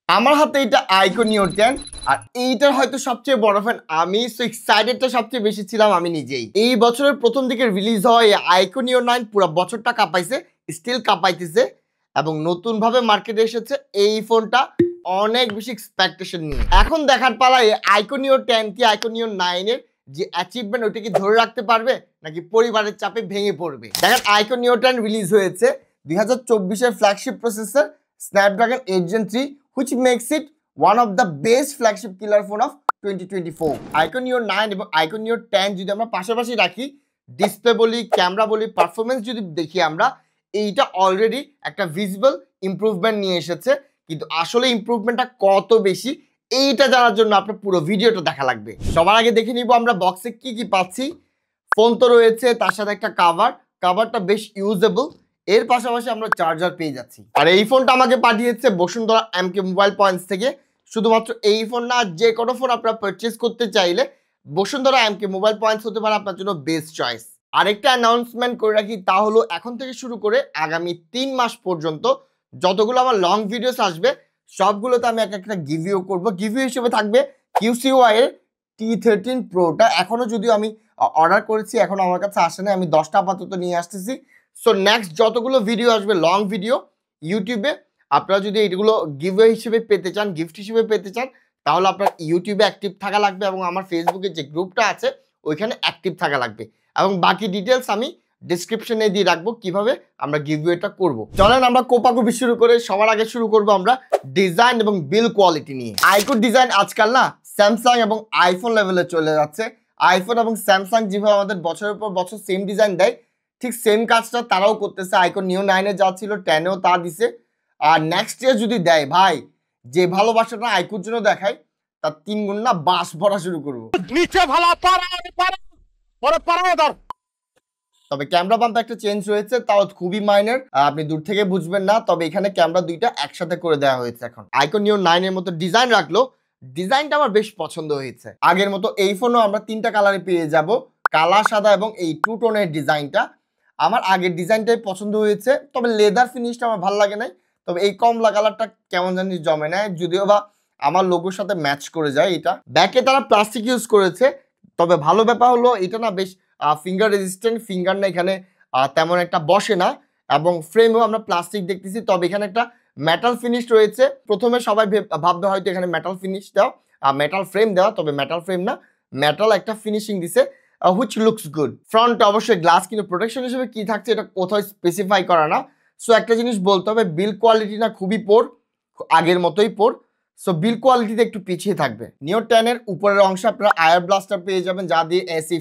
আমার হাতে এটা আইকন নিও 10 আর এইটার হয়তো সবচেয়ে বড় ফ্যান আমি। সো এক্সাইটেডটা সবচেয়ে বেশি ছিলাম আমি নিজেই। এই বছরের প্রথম দিকে রিলিজ হয় আইকন নিও 9 পুরো বছরটা কাঁপাইছে, স্টিল কাঁপাইতেছে এবং নতুন ভাবে মার্কেটে এসেছে এই ফোনটা অনেক বেশি এক্সপেকটেশন নিয়ে। এখন দেখার পালা আইকন নিও 10 কি আইকন নিও 9 এর যে অ্যাচিভমেন্ট ওটা কি ধরে রাখতে পারবে নাকি পরিবারের চাপে ভেঙে পড়বে। দেখেন আইকন নিও 10 রিলিজ হয়েছে 2024 এর flagship processor Snapdragon 8 Gen 3 which makes it one of the best flagship killer phone of 2024. Icon Neo 9 এবং Icon Neo 10 যদি আমরা পাশাপাশি রাখি, ডিসপ্লে বলি, ক্যামেরা বলি, পারফরমেন্স যদি দেখি আমরা, এইটা অলরেডি একটা ভিজিবল ইমপ্রুভমেন্ট নিয়ে এসেছে। কিন্তু আসলে ইমপ্রুভমেন্টটা কত বেশি এইটা জানার জন্য আপনার পুরো ভিডিওটা দেখা লাগবে। সবার আগে দেখে নিব আমরা বক্সে কি কি পাচ্ছি। ফোন তো রয়েছে, তার সাথে একটা কাভারটা বেশ ইউজেবল। এর পাশাপাশি আমরা চার্জার পেয়ে যাচ্ছি। আর এই ফোনটা আমাকে পাঠিয়েছে বসুন্ধরা এমকে মোবাইল পয়েন্টস থেকে। শুধুমাত্র এই ফোন না, যে কোনো ফোন আপনারা পারচেস করতে চাইলে বসুন্ধরা এমকে মোবাইল পয়েন্টস হতে পারে আপনার জন্য বেস্ট চয়েস। আরেকটা অ্যানাউন্সমেন্ট করে রাখি, তা হলো এখন থেকে শুরু করে আগামী 3 মাস পর্যন্ত যতগুলো আমার লং ভিডিওস আসবে সবগুলোতে আমি একটা গিভিও করব। গিভিও হিসেবে থাকবে QCY এর T13 Proটা। এখনো যদিও আমি অর্ডার করেছি, এখনো আমার কাছে আসে না, আমি 10টা আপাতত নিয়ে আসতেছি। সো নেক্সট যতগুলো ভিডিও আসবে লং ভিডিও ইউটিউবে, আপনারা যদি এইগুলো গিভওয়ে হিসেবে পেতে চান, গিফট হিসেবে পেতে চান, তাহলে আপনার ইউটিউবে অ্যাক্টিভ থাকা লাগবে এবং আমার ফেসবুকে যে গ্রুপটা আছে ওইখানে অ্যাক্টিভ থাকা লাগবে। এবং বাকি ডিটেলস আমি ডিসক্রিপশনে দিয়ে রাখবো কিভাবে আমরা গিভওয়েটা করব। চলেন আমরা কোপাকুপি শুরু করে সবার আগে শুরু করব আমরা ডিজাইন এবং বিল কোয়ালিটি নিয়ে। আইকন ডিজাইন আজকাল না স্যামসাং এবং আইফোন লেভেলে চলে যাচ্ছে। আইফোন এবং স্যামসাং যেভাবে আমাদের বছরের পর বছর সেম ডিজাইন দেয়, ঠিক সেম কাজটা তারাও করতেছে। আইকন নিও 9 এ যা ছিল 10 এও তা দিছে। আর নেক্সট ইয়ার যদি দেয় ভাই, যে ভালোবাসাটা আইকুর জন্য দেখায় তার 3 গুণ না বাস ভরা শুরু করবো। তবে ক্যামেরা বাম্প একটা চেঞ্জ হয়েছে, তাও খুবই মাইনর, আপনি দূর থেকে বুঝবেন না। তবে এখানে ক্যামেরা দুইটা একসাথে করে দেওয়া হয়েছে। এখন আইকন নিও 9 এর মতো ডিজাইন রাখলো, ডিজাইনটা আমার বেশ পছন্দ হয়েছে। আগের মতো এই ফোনও আমরা 3টা কালারে পেয়ে যাব, কালা, সাদা এবং এই 2 টোনের ডিজাইনটা। আমার আগের ডিজাইনটাই পছন্দ হয়েছে, তবে লেদার ফিনিশটা আমার ভালো লাগে নাই। তবে এই কমলা কালারটা কেমন জানি জমে নেয়, যদিও বা আমার লোগোর সাথে ম্যাচ করে যায়। এটা ব্যাকে তারা প্লাস্টিক ইউজ করেছে, তবে ভালো ব্যাপার হলো এটা না বেশ ফিঙ্গার রেজিস্ট্যান্ট, ফিঙ্গার না এখানে তেমন একটা বসে না। এবং ফ্রেমও আমরা প্লাস্টিক দেখতেছি, তবে এখানে একটা মেটাল ফিনিশ রয়েছে। প্রথমে সবাই ভাববে হয়তো এখানে মেটাল ফিনিশ দেওয়া, মেটাল ফ্রেম দেওয়া, তবে মেটাল ফ্রেম না, মেটাল একটা ফিনিশিং দিছে, হুইচ লুকস গুড। ফ্রন্ট অবশ্যই গ্লাস, কিন্তু প্রোটেকশন হিসেবে কি থাকছে এটা কোথাও স্পেসিফাই করা না। সো একটা জিনিস বলতে হবে, বিল কোয়ালিটি না খুবই পোর, আগের মতোই পোর। সো বিল কোয়ালিটিতে একটু পিছিয়ে থাকবে। নিও 10 এর উপরের অংশে আপনারা আয়ার ব্লাস্টার পেয়ে যাবেন, যা দিয়ে এসি,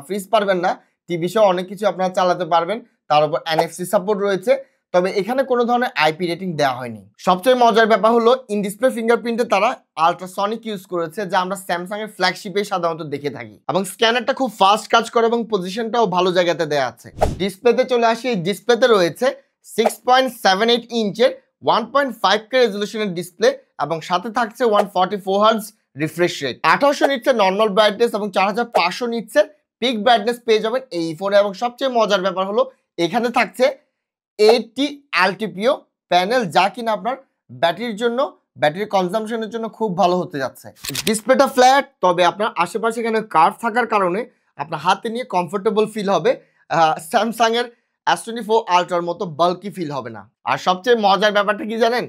ফ্রিজ পারবেন না, টিভি সহ অনেক কিছু আপনারা চালাতে পারবেন। তার উপর NFC সাপোর্ট রয়েছে, তবে এখানে কোনো ধরনের IP রেটিং দেওয়া হয়নি। সবচেয়ে মজার ব্যাপার হলো ইন ডিসপ্লে ফিঙ্গারপ্রিন্টে তারা আল্ট্রাসনিক ইউজ করেছে, যা আমরা স্যামসাং এর ফ্ল্যাগশিপে সাধারণত দেখে থাকি। এবং স্ক্যানারটা খুব ফাস্ট কাজ করে এবং পজিশনটাও ভালো জায়গাতে দেওয়া আছে। ডিসপ্লেতে চলে আসি, এই ডিসপ্লেতে রয়েছে 6.78 ইঞ্চের 1.5K রেজলিউশনের ডিসপ্লে এবং সাথে থাকছে 144 হার্টজ রিফ্রেশ রেট। 1800 নিচ্ছে নর্মাল ব্রাইটনেস এবং 4500 নিচ্ছে পিক ব্রাইটনেস পেয়ে যাবেন এই ফোনে। এবং সবচেয়ে মজার ব্যাপার হলো এখানে থাকছে 80 LTPO প্যানেল, যা কিনা আপনার ব্যাটারির জন্য, ব্যাটারি কনজাম্পশনের জন্য খুব ভালো হতে যাচ্ছে। ডিসপ্লেটা ফ্ল্যাট, তবে আপনার আশেপাশে এখানে কার্ভ থাকার কারণে আপনার হাতে নিয়ে কমফোর্টেবল ফিল হবে। স্যামসাং এর S24 আলট্রার মতো বাল্কি ফিল হবে না। আর সবচেয়ে মজার ব্যাপারটা কি জানেন,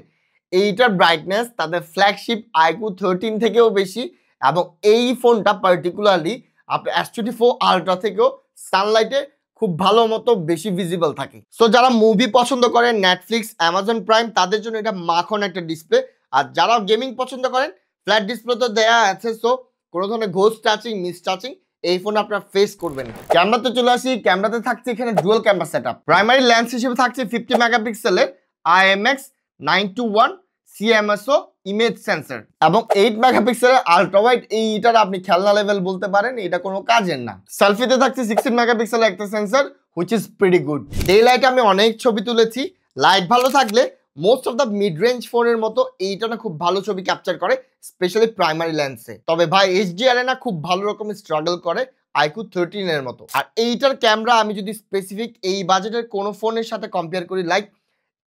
এইটার ব্রাইটনেস তাদের ফ্ল্যাগশিপ আইকিউ 13 থেকেও বেশি। এবং এই ফোনটা পার্টিকুলারলি আপনার S24 আলট্রা থেকেও সানলাইটে খুব ভালো মতো বেশি ভিজিবল থাকে। সো যারা মুভি পছন্দ করেন, নেটফ্লিক্স, অ্যামাজন প্রাইম, তাদের জন্য এটা মাখন একটা ডিসপ্লে। আর যারা গেমিং পছন্দ করেন, ফ্ল্যাট ডিসপ্লে তো দেয়া আছে, সো কোনো ধরনের ঘোস্ট টাচিং, মিস টাচিং এই ফোনে আপনারা ফেস করবেন। ক্যামেরাতে চলে আসি, ক্যামেরাতে থাকছে এখানে dual camera setup. Primary lens হিসেবে থাকছে 50 মেগাপিক্সেলের IMX921 CMSO ইমেজ সেন্সর এবং 8 মেগাপিক্সেলের আলট্রা ওয়াইড। এইটার আপনি খেলনা লেভেল বলতে পারেন, এটা কোনো কাজের না। সেলফিতে থাকছে 16 মেগাপিক্সেলের একটা sensor, which is pretty good. Day লাইটে আমি অনেক ছবি তুলেছি, লাইট ভালো থাকলে most of the mid range ফোনের মতো এইটা না খুব ভালো ছবি ক্যাপচার করে, স্পেশালি প্রাইমারি লেন্সে। তবে ভাই HDR এ না খুব ভালো রকমের স্ট্রাগল করে আইকিউ 13 এর মতো। আর এইটার ক্যামেরা আমি যদি স্পেসিফিক এই বাজেটের কোনো ফোনের সাথে কম্পেয়ার করি, লাইক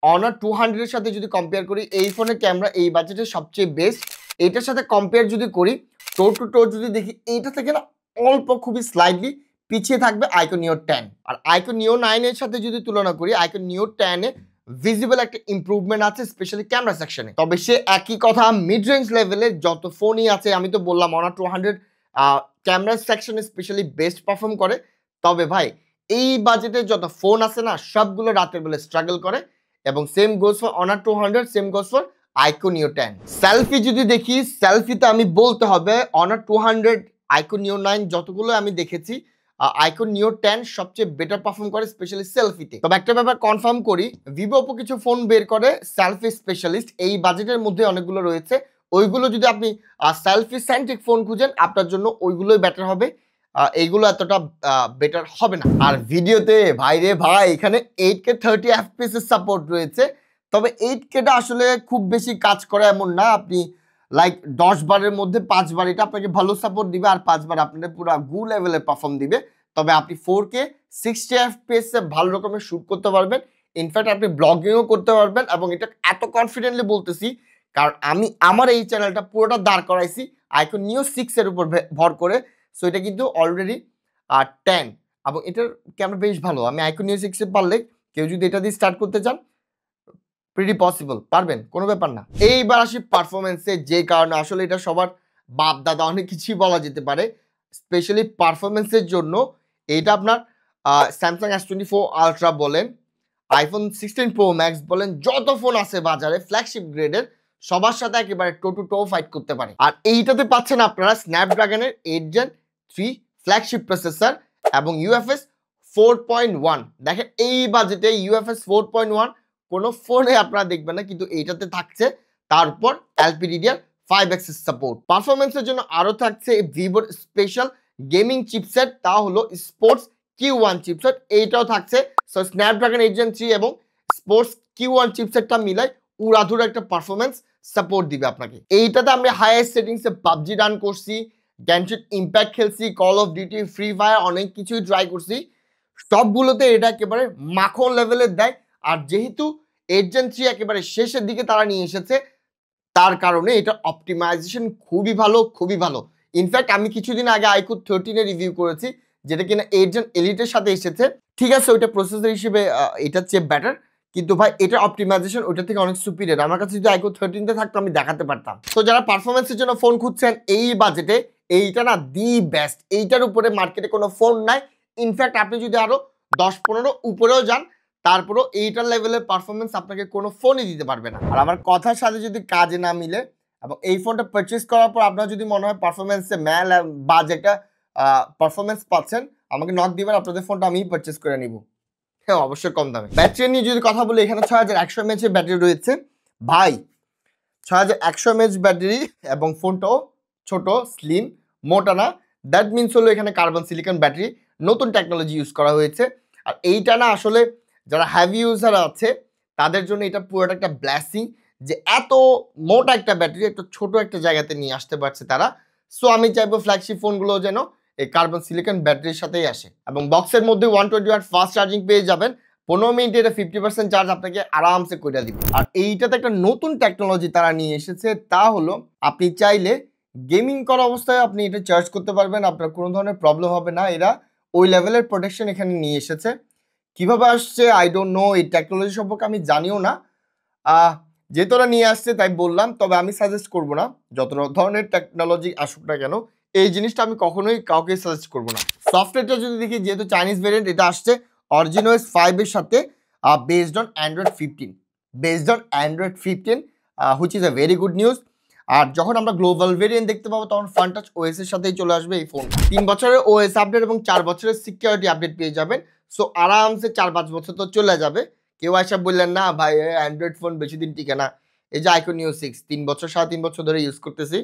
Honor 200 এর সাথে যদি কম্পেয়ার করি, এই ফোনের ক্যামেরা এই বাজেটের সবচেয়ে বেস্ট। এটার সাথে কম্পেয়ার যদি করি, টো টু টো যদি দেখি, এইটা থেকে না অল্প খুবই স্লাইডলি পিছিয়ে থাকবে Iqoo Neo 10। আর Iqoo Neo 9 এর সাথে যদি তুলনা করি, Iqoo Neo 10 এ ভিজিবল একটা ইমপ্রুভমেন্ট আছে, স্পেশালি ক্যামেরা সেকশনে। তবে সে একই কথা মিড রেঞ্জ লেভেলে যত ফোনই আছে, আমি তো বললাম Honor 200 ক্যামেরা সেকশনে স্পেশালি বেস্ট পারফর্ম করে। তবে ভাই এই বাজেটে যত ফোন আছে না, সবগুলো রাতের বেলা স্ট্রাগল করে। এবং same goes for Honor 200, same goes for Iqoo Neo 10। Selfie যদি দেখি, সেলফিতে আমি বলতে হবে Honor 200, Iqoo Neo 9 যতগুলো আমি দেখেছি, Iqoo Neo 10 সবচেয়ে বেটার পারফর্ম করে স্পেশালি সেলফিতে। তবে একটা ব্যাপার কনফার্ম করি, ভিভো ওপো কিছু ফোন বের করে সেলফি স্পেশালিস্ট, এই বাজেটের মধ্যে অনেকগুলো রয়েছে। ওইগুলো যদি আপনি সেলফি সেন্ট্রিক ফোন খুঁজেন, আপনার জন্য ওইগুলোই বেটার হবে, এইগুলো এতটা বেটার হবে না। আর ভিডিওতে ভাই রে ভাই, এখানে 8K 30 FPS এর সাপোর্ট রয়েছে। তবে 8Kটা আসলে খুব বেশি কাজ করে এমন না। আপনি লাইক 10 বারের মধ্যে 5 বার এটা আপনাকে ভালো সাপোর্ট দিবে, আর 5 বার আপনাদের পুরো গু লেভেলের পারফর্ম দিবে। তবে আপনি 4K 60 FPS এ ভালো রকমের শুট করতে পারবেন। ইনফ্যাক্ট আপনি ব্লগিংও করতে পারবেন। এবং এটা এত কনফিডেন্টলি বলতেছি কারণ আমি আমার এই চ্যানেলটা পুরোটা দাঁড় করাইছি Iqoo Neo 6 এর উপর ভর করে। সো এটা কিন্তু অলরেডি 10, এবং এটার ক্যামেরা বেশ ভালো। আমি Iqoo Neo 6 এ পারলে, কেউ যদি এটা দিয়ে স্টার্ট করতে চান, প্রিটি পসিবল, পারবেন, কোনো ব্যাপার না। এইবার আসি পারফরমেন্সে, যে কারণে আসলে এটা সবার বাপ দাদা অনেক কিছুই বলা যেতে পারে। স্পেশালি পারফরমেন্সের জন্য এইটা আপনার স্যামসাং S24 আলট্রা বলেন, আইফোন 16 প্রো ম্যাক্স বলেন, যত ফোন আছে বাজারে ফ্ল্যাগশিপ গ্রেডের, সবার সাথে একেবারে টো টু টো ফাইট করতে পারে। আর এইটাতে পাচ্ছেন আপনারা স্ন্যাপড্রাগনের 8 Gen 3 ফ্ল্যাগশিপ প্রসেসর এবং UFS 4.1। দেখেন এই বাজেটে UFS 4.1 কোনো ফোনে আপনারা দেখবেন না, কিন্তু এইটাতে থাকছে। তারপর LPDDR5X সাপোর্ট। পারফরমেন্সের জন্য আরো থাকছে ভিভোর স্পেশাল গেমিং চিপসেট, তা হলো স্পোর্টস Q1 চিপসেট, এইটাও থাকছে। সো স্ন্যাপড্রাগন 8 Gen 3 এবং স্পোর্টস Q1 চিপসেটটা মিলাই উড়াধুরা একটা পারফরমেন্স সাপোর্ট দিবে আপনাকে। এইটাতে আমরা হাইয়েস্ট সেটিংসে পাবজি রান করছি, গ্যানশিট ইম্প্যাক্ট খেলছি, call of duty, free fire, অনেক কিছুই ট্রাই করছি। সবগুলোতে এটা একেবারে মাখন লেভেলের দেয়। আর যেহেতু 8 Gen 3 একেবারে শেষের দিকে তারা নিয়ে এসেছে, তার কারণে এটা অপটিমাইজেশন খুবই ভালো, খুবই ভালো। ইনফ্যাক্ট আমি কিছুদিন আগে Iqoo 13 এর রিভিউ করেছি, যেটা কিনা 8 Gen এলিটের সাথে এসেছে। ঠিক আছে, ওইটা প্রসেসর হিসেবে এটার চেয়ে বেটার, কিন্তু ভাই এটা অপটিমাইজেশন ওইটা থেকে অনেক সুপিরিয়র। আমার কাছে যদি Iqoo 13 তে থাকতো আমি দেখাতে পারতাম। তো যারা পারফরমেন্সের জন্য ফোন খুঁজছেন এই বাজেটে, এইটা না দি বেস্ট। এইটার উপরে মার্কেটে কোনো ফোন নাই। ইনফ্যাক্ট আপনি যদি আরো 10-15 উপরেও যান, তারপরও এইটার লেভেলের পারফরমেন্স আপনাকে কোনো ফোনই দিতে পারবে না। আর আমার কথার সাথে যদি কাজে না মিলে এবং এই ফোনটা পারচেস করার পর আপনার যদি মনে হয় পারফরমেন্সে ম্যাল বা যেটা পারফরমেন্স পাচ্ছেন, আমাকে নক দিবেন, আপনাদের ফোনটা আমি পারচেস করে নিব। হ্যাঁ, অবশ্যই কম দামে। ব্যাটারি নিয়ে যদি কথা বলি, এখানে 6100 mAh এর ব্যাটারি রয়েছে ভাই। 6100 mAh ব্যাটারি, এবং ফোনটাও ছোট, স্লিম, মোটা না। দ্যাট মিনস হলো এখানে কার্বন সিলিকন ব্যাটারি, নতুন টেকনোলজি ইউজ করা হয়েছে। আর এইটা না আসলে যারা হ্যাভি ইউজার আছে তাদের জন্য এটা পুরোটা একটা ব্লেসিং, যে এত মোটা একটা ব্যাটারি এত ছোট একটা জায়গাতে নিয়ে আসতে পারছে তারা। সো আমি চাইবো ফ্ল্যাগশিপ ফোনগুলো যেন এই কার্বন সিলিকন ব্যাটারির সাথেই আসে। এবং বক্সের মধ্যে 120 ওয়াট ফাস্ট চার্জিং পেয়ে যাবেন। 15 মিনিটে এটা 50% চার্জ আপনাকে আরামসে করে দিবে। আর এইটাতে একটা নতুন টেকনোলজি তারা নিয়ে এসেছে, তা হলো আপনি চাইলে গেমিং করা অবস্থায় আপনি এটা চার্জ করতে পারবেন, আপনার কোনো ধরনের প্রবলেম হবে না। এরা ওই লেভেলের প্রোটেকশন এখানে নিয়ে এসেছে। কিভাবে আসছে আই ডোন্ট নো, এই টেকনোলজি সম্পর্কে আমি জানিও না। যেহেতু ওরা নিয়ে আসছে তাই বললাম। তবে আমি সাজেস্ট করব না, যত ধরনের টেকনোলজি আসুক না কেন, এই জিনিসটা আমি কখনোই কাউকে সাজেস্ট করব না। সফটওয়্যারটা যদি দেখি, যেহেতু চাইনিজ ভেরিয়েন্ট, এটা আসছে অরিজিনোএস 5 এর সাথে, based on Android 15, based on Android 15, which is a very good news. আর যখন আমরা গ্লোবাল ভেরিয়েন্ট দেখতে পাবো, তখন ফানটাচ ওএস এর সাথেই চলে আসবে এই ফোন। 3 বছরের ওএস আপডেট এবং 4 বছরের সিকিউরিটি আপডেট পেয়ে যাবেন। সো আরামসে 4-5 বছর তো চলে যাবে। কেউ আইসা বললেন না ভাই অ্যান্ড্রয়েড ফোন বেশি দিন টিকে না। এই যে Iqoo Neo 6 3 বছর 3.5 বছর ধরে ইউজ করতেছি,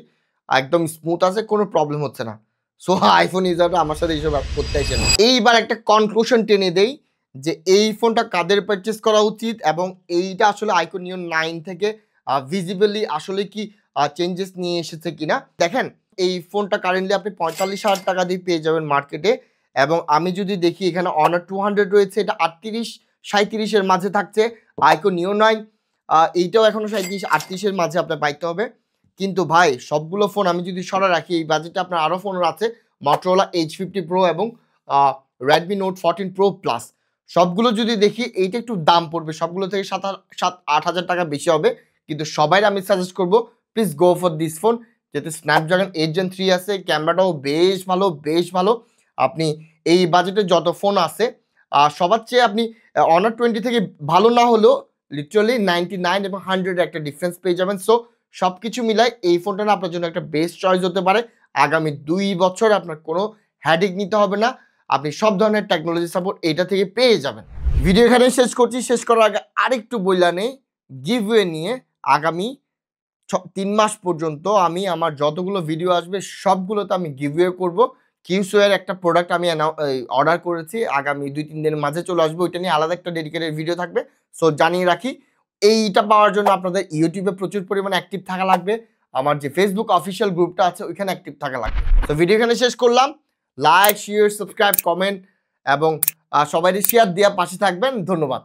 একদম স্মুথ আছে, কোনো প্রবলেম হচ্ছে না। সো আইফোন ইউজাররা আমার সাথে এইসব করতে আসে না। এইবার একটা কনক্লুশন টেনে দেই যে এই ফোনটা কাদের পারচেস করা উচিত, এবং এইটা আসলে Iqoo Neo 9 থেকে ভিজিবলি আসলে কি চেঞ্জেস নিয়ে এসেছে কিনা। দেখেন এই ফোনটা কারেন্টলি আপনি 45,000 টাকা দিয়ে পেয়ে যাবেন মার্কেটে। এবং আমি যদি দেখি এখানে Honor 200 রয়েছে, এটা 37-এর মাঝে থাকছে। আইকন নিও 9 এইটাও এখনো 37-38-এর মাঝে আপনার পাইতে হবে। কিন্তু ভাই সবগুলো ফোন আমি যদি সরাই রাখি এই বাজেটে আপনার আরো ফোন আছে Motorola H50 Pro এবং Redmi Note 14 Pro Plus। সবগুলো যদি দেখি এইটা একটু দাম পড়বে, সবগুলো থেকে 7-8 হাজার টাকা বেশি হবে। কিন্তু সবাই আমি সাজেস্ট করব please go for this phone, যেতে Snapdragon 8 Gen 3 আছে, ক্যামেরাটাও বেশ ভালো বেশ ভালো। আপনি এই বাজেটে যত ফোন আছে সবার চেয়ে আপনি Honor 20 থেকে ভালো না হলেও লিটারালি 99 এবং 100 একটা ডিফারেন্স পেয়ে যাবেন। সো সবকিছু মিলাই এই ফোনটা না আপনার জন্য একটা বেস্ট চয়েস হতে পারে। আগামী 2 বছর আপনার কোনো হেডেক নিতে হবে না, আপনি সব ধরনের টেকনোলজি সাপোর্ট এইটা থেকে পেয়ে যাবেন। ভিডিও এখানে শেষ করছি। শেষ করার আগে আরেকটু বইলা নেই, গিভওয়ে নিয়ে আগামী 3 মাস পর্যন্ত আমি আমার যতগুলো ভিডিও আসবে সবগুলোতে আমি গিভওয়ে করব। কিউসোয়ের একটা প্রোডাক্ট আমি অর্ডার করেছি, আগামী 2-3 দিনের মাঝে চলে আসবে। ওইটা নিয়ে আলাদা একটা ডেডিকেটেড ভিডিও থাকবে। সো জানিয়ে রাখি, এইটা পাওয়ার জন্য আপনাদের ইউটিউবে প্রচুর পরিমাণে অ্যাক্টিভ থাকা লাগবে। আমার যে ফেসবুক অফিসিয়াল গ্রুপটা আছে ওইখানে অ্যাক্টিভ থাকা লাগবে। তো ভিডিও এখানে শেষ করলাম। লাইক, শেয়ার, সাবস্ক্রাইব, কমেন্ট এবং সবাই শেয়ার দিয়ে পাশে থাকবেন। ধন্যবাদ।